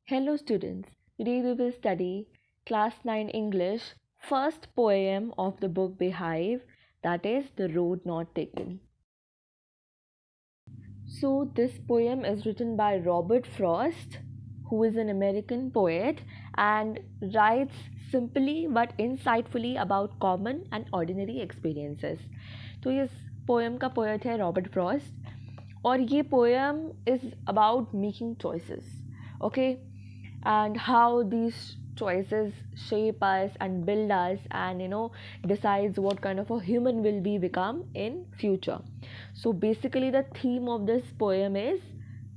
Hello students, today we will study class 9 English first poem of the book Beehive, that is The Road Not Taken. So this poem is written by Robert Frost, who is an American poet and writes simply but insightfully about common and ordinary experiences. तो इस poem का poet है Robert Frost और ये poem is about making choices okay and how these choices shape us and build us and decides what kind of a human will we become in future. So basically the theme of this poem is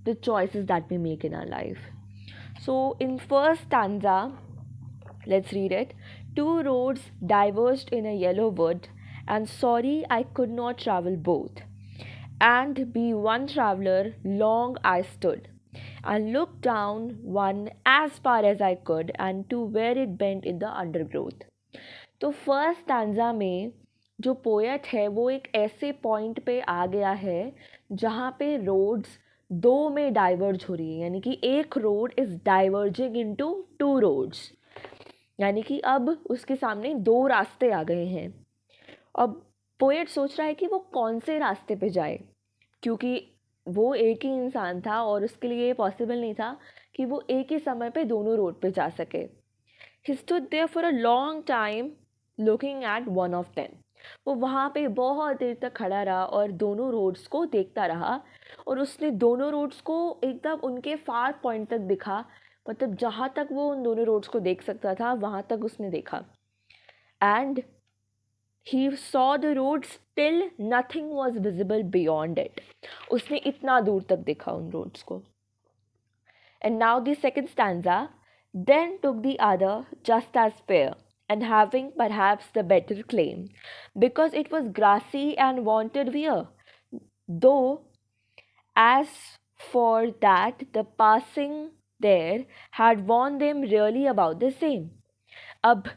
the choices that we make in our life. So in first stanza, let's read it. Two roads diverged in a yellow wood, and sorry I could not travel both, and be one traveler long I stood and looked down one as far as I could and to where it bent in the undergrowth. तो first stanza में जो poet है वो एक ऐसे point पे आ गया है जहाँ पे रोड्स दो में डाइवर्ज हो रही है, यानी कि एक road is diverging into two roads, यानी कि अब उसके सामने दो रास्ते आ गए हैं. अब पोएट सोच रहा है कि वो कौन से रास्ते पे जाए, क्योंकि वो एक ही इंसान था और उसके लिए पॉसिबल नहीं था कि वो एक ही समय पे दोनों रोड पे जा सके. He stood there for a long time looking at one of them. वो वहाँ पे बहुत देर तक खड़ा रहा और दोनों रोड्स को देखता रहा और उसने दोनों रोड्स को एकदम उनके फार पॉइंट तक दिखा, मतलब जहाँ तक वो उन दोनों रोड्स को देख सकता था वहाँ तक उसने देखा. And he saw the roads till nothing was visible beyond it. उसने इतना दूर तक देखा उन रोड्स को. And now the second stanza. Then took the other just as fair, and having perhaps the better claim, because it was grassy and wanted wear. Though, as for that, the passing there had warned them really about the same. अब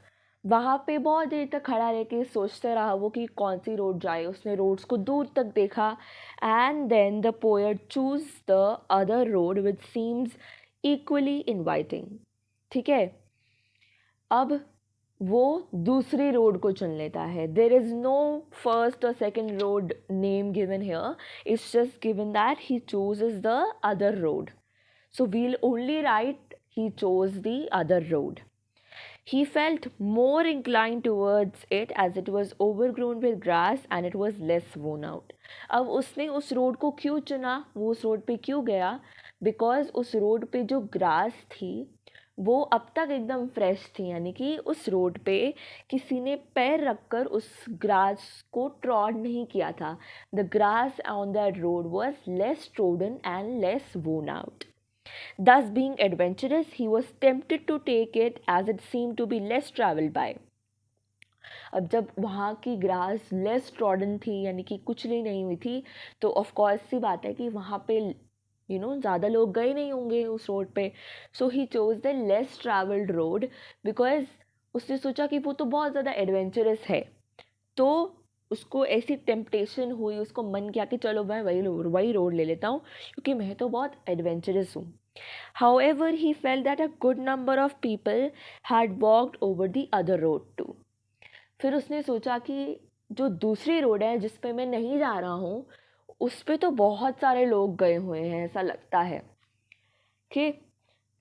वहाँ पे बहुत देर तक खड़ा रह के सोचते रहा वो कि कौन सी रोड जाए. उसने रोड्स को दूर तक देखा and then the poet choose the other road which seems equally inviting. ठीक है, अब वो दूसरी रोड को चुन लेता है. देर इज़ नो फर्स्ट और second road name given here, it's just given that he chooses the other road. So we'll only write he chose the other road. He felt more inclined towards it as it was overgrown with grass and it was less worn out. अब उसने उस road को क्यों चुना, वो उस road पे क्यों गया? बिकॉज उस रोड पे जो ग्रास थी वो अब तक एकदम फ्रेश थी, यानी कि उस रोड पे किसी ने पैर रखकर उस ग्रास को ट्रॉड नहीं किया था. The grass on that road was less trodden and less वोन out. Thus, being adventurous, he was tempted to take it as it seemed to be less traveled by. अब जब वहाँ की ग्रास लेस ट्रॉडन थी, यानी कि कुचली नहीं हुई थी, तो ऑफ कोर्स सी बात है कि वहाँ पे ज़्यादा लोग गए नहीं होंगे उस रोड पे. So he chose the less travelled road because उसने सोचा कि वो तो बहुत ज़्यादा एडवेंचरस है. तो उसको ऐसी टेम्पटेशन हुई, उसको मन किया कि चलो मैं वही रोड ले लेता हूँ क्योंकि मैं तो बहुत एडवेंचरस हूँ. However, he felt that a good number of people had walked over the other road too. फिर उसने सोचा कि जो दूसरी रोड है जिस पे मैं नहीं जा रहा हूँ उस पे तो बहुत सारे लोग गए हुए हैं, ऐसा लगता है. Okay,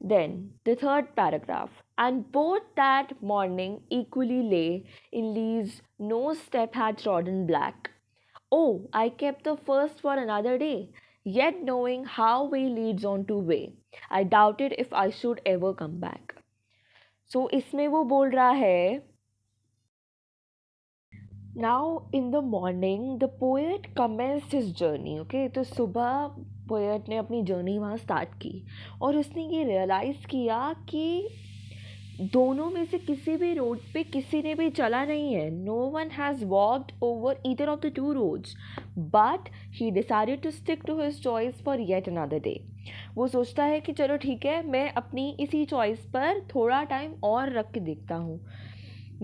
then the third paragraph. And both that morning equally lay in leaves no step had trodden black. Oh, I kept the first for another day, yet knowing how way leads on to way, I doubted if I should ever come back. So इसमें वो बोल रहा है, now in the morning the poet commenced his journey. Okay, तो सुबह poet ने अपनी journey वहाँ स्टार्ट की और उसने ये रियलाइज़ किया कि दोनों में से किसी भी रोड पे किसी ने भी चला नहीं है. No one has walked over either of the two roads, but he decided to stick to his choice for yet another day. वो सोचता है कि चलो ठीक है, मैं अपनी इसी चॉइस पर थोड़ा टाइम और रख के देखता हूँ.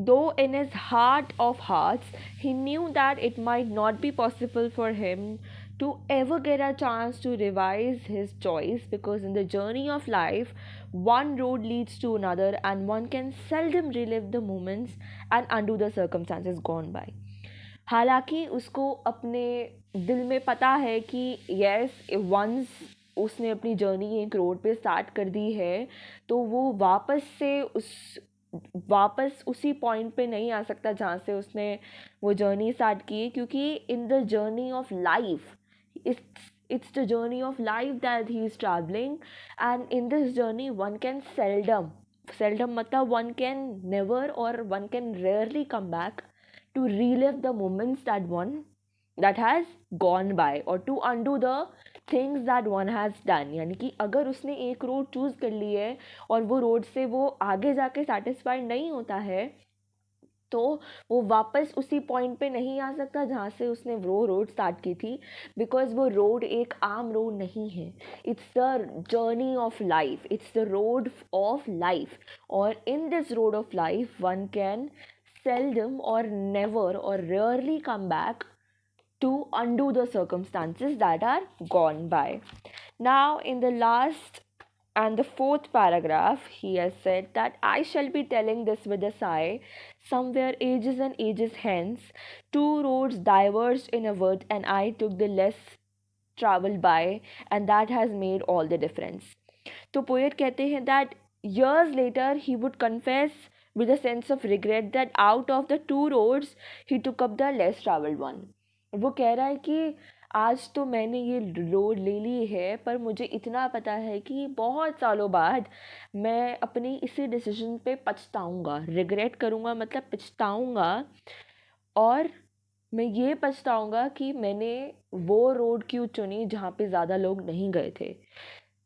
Though in his heart of hearts he knew that it might not be possible for him to ever get a chance to revise his choice, because in the journey of life, one road leads to another, and one can seldom relive the moments and undo the circumstances gone by. हालांकि उसको अपने दिल में पता है कि yes, once उसने अपनी जर्नी एक रोड पे स्टार्ट कर दी है, तो वो वापस उसी पॉइंट पे नहीं आ सकता जहाँ से उसने वो जर्नी स्टार्ट की, क्योंकि in the journey of life, it's the journey of life that he is traveling, and in this journey one can seldom matlab one can never or one can rarely come back to relive the moments that has gone by, or to undo the things that one has done. यानी कि अगर उसने एक road choose कर ली है और वो road से वो आगे जाके सेटिस्फाइड नहीं होता है, तो वो वापस उसी पॉइंट पे नहीं आ सकता जहाँ से उसने वो रोड स्टार्ट की थी, बिकॉज वो रोड एक आम रोड नहीं है. It's the journey of life, it's the road of life, और in this road of life one can seldom or never or rarely come back to undo the circumstances that are gone by. Now, in the last and the fourth paragraph, he has said that I shall be telling this with a sigh. Somewhere ages and ages hence, two roads diverged in a wood, and I took the less traveled by, and that has made all the difference. तो poet कहते हैं that years later he would confess with a sense of regret that out of the two roads he took up the less traveled one. वो कह रहा है कि आज तो मैंने ये रोड ले ली है, पर मुझे इतना पता है कि बहुत सालों बाद मैं अपनी इसी डिसीजन पे पछताऊँगा. रिग्रेट करूँगा मतलब पछताऊँगा, और मैं ये पछताऊँगा कि मैंने वो रोड क्यों चुनी जहाँ पे ज़्यादा लोग नहीं गए थे.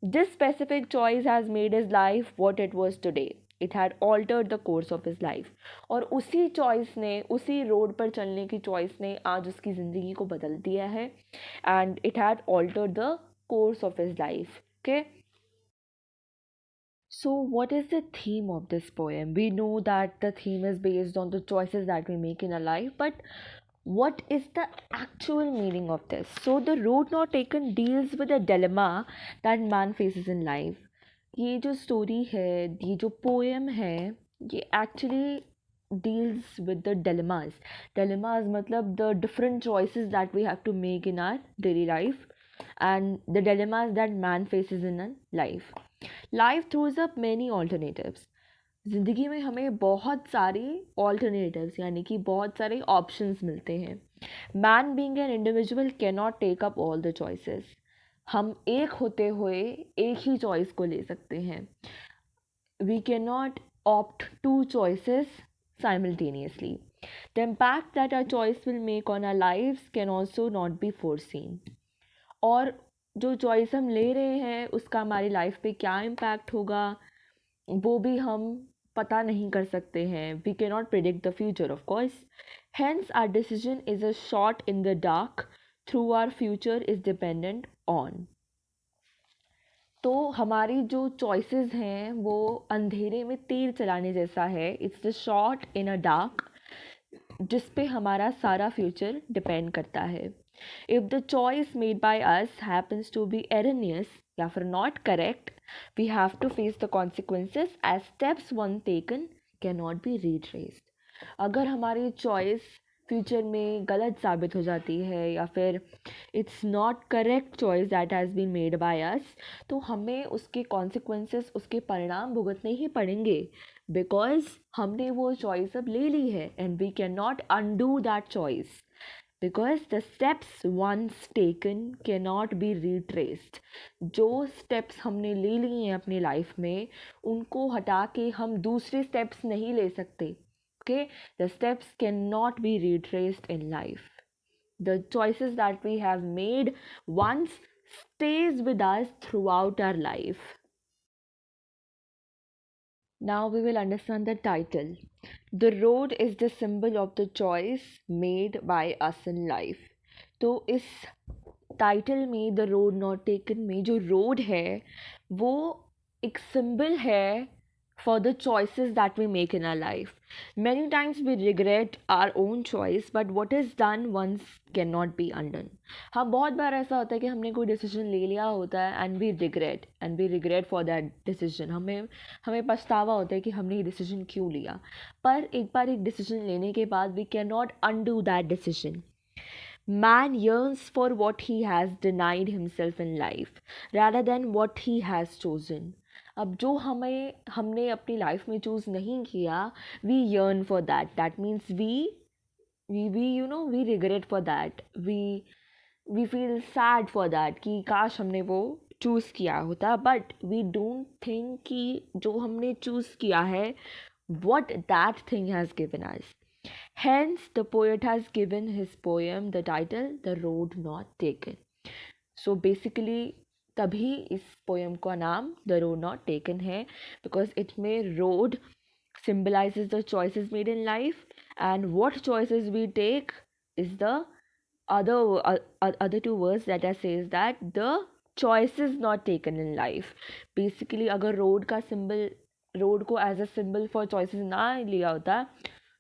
This specific choice has made his life what it was today. It had altered the course of his life. और उसी चॉइस ने, उसी रोड पर चलने की चॉइस ने आज उसकी ज़िंदगी को बदल दिया है. And it had altered the course of his life. Okay. So, what is the theme of this poem? We know that the theme is based on the choices that we make in our life, but what is the actual meaning of this? So, the road not taken deals with a dilemma that man faces in life. ये जो story है, ये जो poem है, ये actually deals with the dilemmas. Dilemmas मतलब the different choices that we have to make in our daily life, and the dilemmas that man faces in a life. Life throws up many alternatives. ज़िंदगी में हमें बहुत सारे alternatives यानी कि बहुत सारे ऑप्शंस मिलते हैं. Man being an individual can not take up all the choices. हम एक होते हुए एक ही चॉइस को ले सकते हैं. We can not opt two choices simultaneously. The impact that our choice will make on our lives can also not be foreseen. और जो चॉइस हम ले रहे हैं उसका हमारी लाइफ पे क्या इम्पैक्ट होगा वो भी हम पता नहीं कर सकते हैं. We can not predict the future of course. Hence our decision is a shot in the dark through our future is dependent on. तो हमारी जो चॉइसेस हैं वो अंधेरे में तीर चलाने जैसा है. It's the shot in a dark जिस पे हमारा सारा फ्यूचर डिपेंड करता है. If the choice made by us happens to be erroneous या फिर not correct, we have to face the consequences as steps once taken can not be retraced. अगर हमारी चॉइस फ्यूचर में गलत साबित हो जाती है या फिर it's not correct choice that has been made by us, तो हमें उसके कॉन्सिक्वेंसेस, उसके परिणाम भुगतने ही पड़ेंगे, बिकॉज हमने वो चॉइस अब ले ली है and we can not undo that choice, because the steps once taken can not be retraced. जो स्टेप्स हमने ले लिए हैं अपनी लाइफ में उनको हटा के हम दूसरे स्टेप्स नहीं ले सकते. Okay, the steps cannot be retraced in life. The choices that we have made once stays with us throughout our life. Now we will understand the title. The road is the symbol of the choice made by us in life. तो इस title में the road not taken में जो road है वो एक symbol है for the choices that we make in our life. Many times we regret our own choice, but what is done once cannot be undone. हाँ, बहुत बार ऐसा होता है कि हमने कोई डिसीजन ले लिया होता है and we regret for that decision. हमें हमें पछतावा होता है कि हमने ये डिसीजन क्यों लिया. पर एक बार एक डिसीजन लेने के बाद we can not undo that decision. Man yearns for what he has denied himself in life rather than what he has chosen. अब जो हमने अपनी लाइफ में चूज़ नहीं किया, we yearn for that. That means we regret for that. We feel sad for that कि काश हमने वो चूज़ किया होता. But we don't think कि जो हमने चूज़ किया है, what that thing has given us. Hence, the poet has given his poem the title The Road Not Taken. So basically, तभी इस poem का नाम The Road Not Taken है, because it में road symbolizes the choices made in life, and what choices we take is the other two words that says that the choices not taken in life. Basically, अगर road को as a symbol for choices ना लिया होता,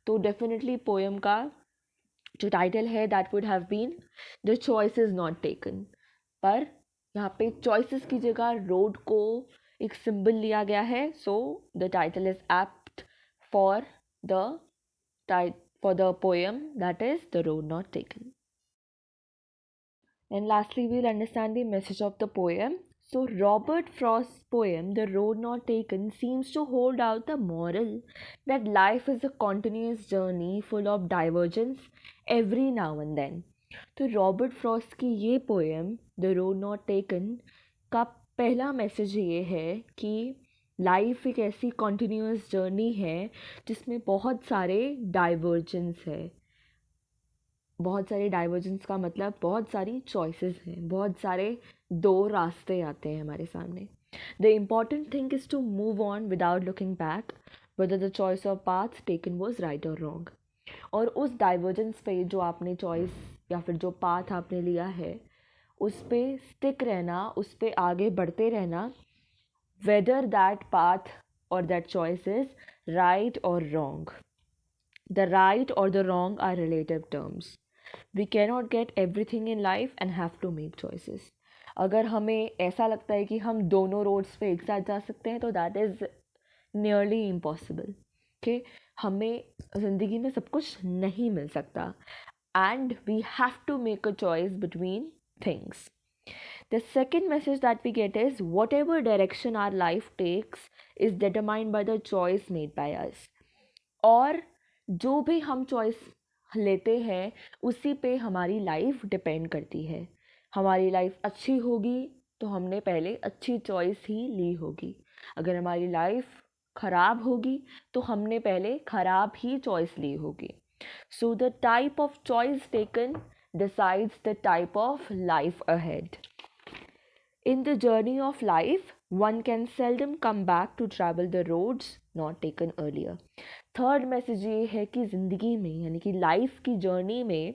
तो definitely poem का जो title है that would have been the choices not taken. पर यहाँ पे चॉइसेस की जगह रोड को एक सिंबल लिया गया है. So the title is apt for the poem that is the road not taken. And lastly, we'll understand the message of the poem. So, Robert Frost's poem, The Road Not Taken, seems to hold out the moral that life is a continuous journey full of divergence every now and then. तो Robert Frost की ये poem the road not taken का पहला message ये है कि life एक ऐसी कॉन्टिन्यूस जर्नी है जिसमें बहुत सारे डाइवर्जेंस है. बहुत सारे डाइवर्जेंस का मतलब बहुत सारी चॉइसेस हैं, बहुत सारे दो रास्ते आते हैं हमारे सामने. The important thing is to move on without looking back whether the choice of path taken was right और रॉन्ग. और उस डाइवर्जेंस पे जो आपने चॉइस या फिर जो पाथ आपने लिया है उस पर स्टिक रहना, उस पर आगे बढ़ते रहना, वेदर दैट पाथ और दैट चॉइस इज राइट और रॉन्ग. द राइट और the wrong are relative terms. We cannot get everything in life and have to make choices. अगर हमें ऐसा लगता है कि हम दोनों रोड्स पे एक साथ जा सकते हैं तो that is nearly impossible. Okay, हमें ज़िंदगी में सब कुछ नहीं मिल सकता and we have to make a choice between things. The second message that we get is whatever direction our life takes is determined by the choice made by us. और जो भी हम चॉइस लेते हैं उसी पे हमारी लाइफ डिपेंड करती है. हमारी लाइफ अच्छी होगी तो हमने पहले अच्छी चॉइस ही ली होगी. अगर हमारी लाइफ ख़राब होगी तो हमने पहले ख़राब ही चॉइस ली होगी. So the type of choice taken decides the type of life ahead. In the journey of life, one can seldom come back to travel the roads not taken earlier. Third message ये है कि ज़िंदगी में यानी कि life की journey में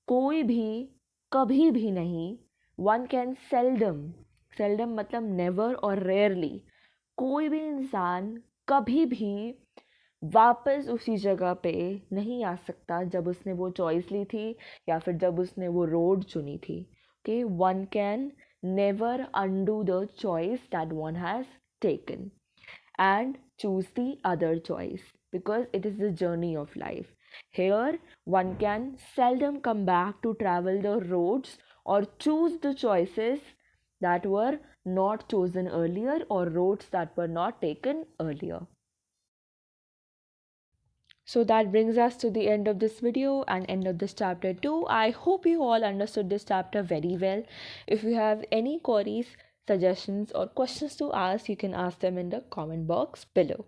कोई भी कभी भी नहीं, वन कैन सेल्डम मतलब नेवर और रेयरली, कोई भी इंसान कभी भी वापस उसी जगह पे नहीं आ सकता जब उसने वो चॉइस ली थी या फिर जब उसने वो रोड चुनी थी. Okay, one can never undo the choice that one has taken and choose the other choice because it is the journey of life. Here, one can seldom come back to travel the roads or choose the choices that were not chosen earlier or roads that were not taken earlier. So that brings us to the end of this video and end of this chapter too. I hope you all understood this chapter very well. If you have any queries, suggestions or questions to ask, you can ask them in the comment box below.